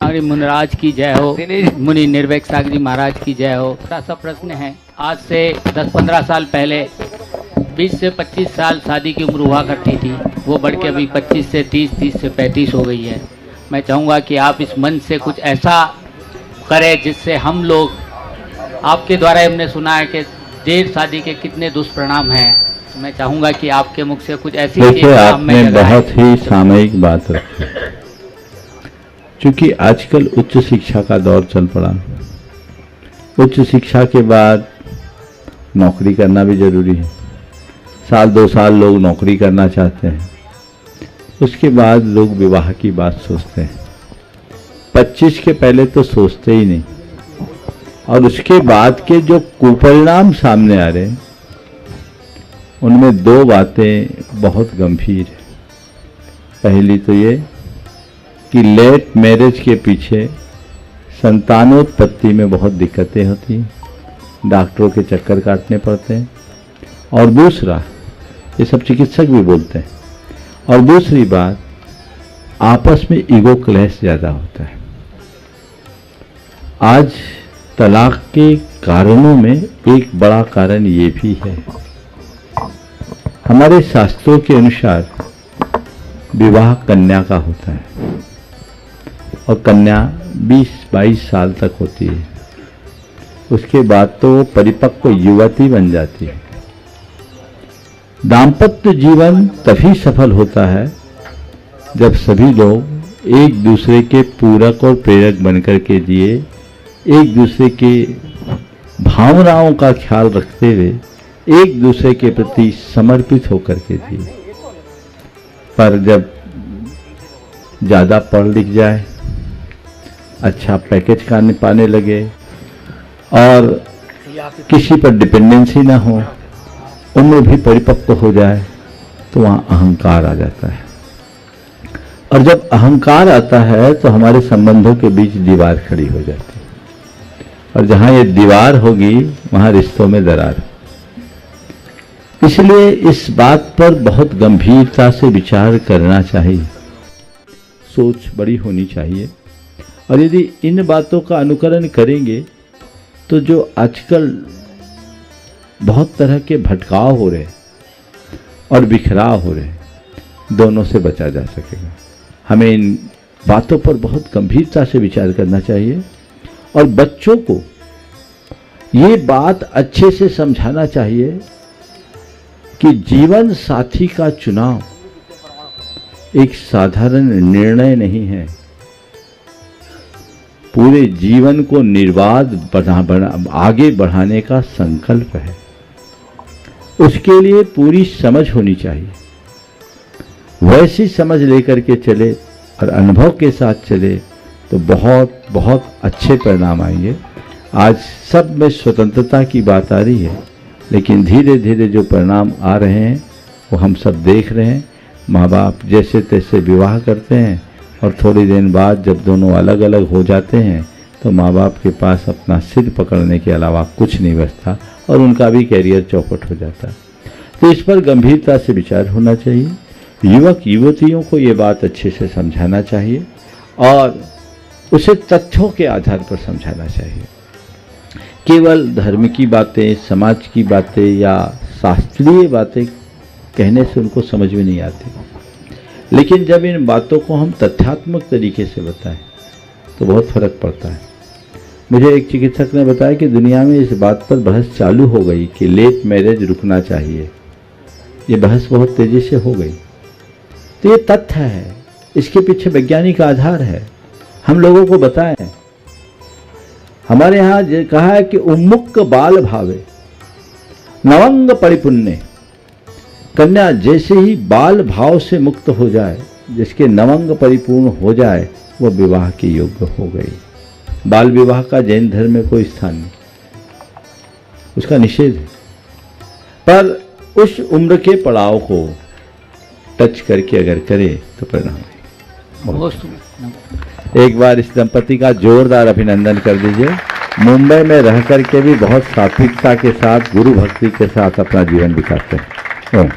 हमारे मुनिराज की जय हो, मुनि निर्वेक सागर जी महाराज की जय हो। थोड़ा सा प्रश्न है, आज से 10-15 साल पहले 20 से 25 साल शादी की उम्र हुआ करती थी, वो बढ़ के अभी 25 से 30, 30 से 35 हो गई है। मैं चाहूँगा कि आप इस मंच से कुछ ऐसा करें जिससे हम लोग, आपके द्वारा हमने सुना है कि देर शादी के कितने दुष्परिणाम हैं, तो मैं चाहूँगा कि आपके मुख से कुछ ऐसी देखिए, आपने बहुत ही सामयिक बात रखी। क्योंकि आजकल उच्च शिक्षा का दौर चल पड़ा, उच्च शिक्षा के बाद नौकरी करना भी जरूरी है। 1-2 साल लोग नौकरी करना चाहते हैं, उसके बाद लोग विवाह की बात सोचते हैं। 25 के पहले तो सोचते ही नहीं। और उसके बाद के जो कुपरिणाम सामने आ रहे हैं, उनमें 2 बातें बहुत गंभीर है। पहली तो ये कि लेट मैरिज के पीछे संतानोत्पत्ति में बहुत दिक्कतें होती हैं, डॉक्टरों के चक्कर काटने पड़ते हैं। और दूसरा, ये सब चिकित्सक भी बोलते हैं, और दूसरी बात, आपस में ईगो क्लैश ज़्यादा होता है। आज तलाक के कारणों में एक बड़ा कारण ये भी है, हमारे शास्त्रों के अनुसार विवाह कन्या का होता है, और कन्या 20-22 साल तक होती है। उसके बाद तो वो परिपक्व युवती बन जाती है। दाम्पत्य जीवन तभी सफल होता है जब सभी लोग एक दूसरे के पूरक और प्रेरक बनकर के जिए, एक दूसरे के भावनाओं का ख्याल रखते हुए एक दूसरे के प्रति समर्पित होकर के जिए। पर जब ज़्यादा पढ़ लिख जाए, अच्छा पैकेज पाने लगे और किसी पर डिपेंडेंसी ना हो, उम्र भी परिपक्व हो जाए, तो वहाँ अहंकार आ जाता है। और जब अहंकार आता है तो हमारे संबंधों के बीच दीवार खड़ी हो जाती है, और जहाँ ये दीवार होगी वहाँ रिश्तों में दरार। इसलिए इस बात पर बहुत गंभीरता से विचार करना चाहिए, सोच बड़ी होनी चाहिए। और यदि इन बातों का अनुकरण करेंगे तो जो आजकल बहुत तरह के भटकाव हो रहे और बिखराव हो रहे, दोनों से बचा जा सकेगा। हमें इन बातों पर बहुत गंभीरता से विचार करना चाहिए, और बच्चों को ये बात अच्छे से समझाना चाहिए कि जीवन साथी का चुनाव एक साधारण निर्णय नहीं है, पूरे जीवन को निर्बाध आगे बढ़ाने का संकल्प है। उसके लिए पूरी समझ होनी चाहिए, वैसी समझ लेकर के चले और अनुभव के साथ चले तो बहुत बहुत अच्छे परिणाम आएंगे। आज सब में स्वतंत्रता की बात आ रही है, लेकिन धीरे धीरे जो परिणाम आ रहे हैं वो हम सब देख रहे हैं। माँ बाप जैसे तैसे विवाह करते हैं, और थोड़ी दिन बाद जब दोनों अलग अलग हो जाते हैं तो माँ बाप के पास अपना सिर पकड़ने के अलावा कुछ नहीं बचता, और उनका भी कैरियर चौपट हो जाता है। तो इस पर गंभीरता से विचार होना चाहिए। युवक युवतियों को ये बात अच्छे से समझाना चाहिए, और उसे तथ्यों के आधार पर समझाना चाहिए। केवल धर्म की बातें, समाज की बातें या शास्त्रीय बातें कहने से उनको समझ में नहीं आती, लेकिन जब इन बातों को हम तथ्यात्मक तरीके से बताएं तो बहुत फर्क पड़ता है। मुझे एक चिकित्सक ने बताया कि दुनिया में इस बात पर बहस चालू हो गई कि लेट मैरिज रुकना चाहिए। ये बहस बहुत तेजी से हो गई। तो ये तथ्य है, इसके पीछे वैज्ञानिक आधार है, हम लोगों को बताएं। हमारे यहाँ कहा है कि उन्मुक्त बाल भावे नवंग परिपुण्य। कन्या जैसे ही बाल भाव से मुक्त हो जाए, जिसके नवंग परिपूर्ण हो जाए, वो विवाह के योग्य हो गई। बाल विवाह का जैन धर्म में कोई स्थान नहीं, उसका निषेध है। पर उस उम्र के पड़ाव को टच करके अगर करे तो परिणाम। एक बार इस दंपति का जोरदार अभिनंदन कर दीजिए। मुंबई में रह करके भी बहुत सात्विकता के साथ, गुरु भक्ति के साथ अपना जीवन बिताते हैं।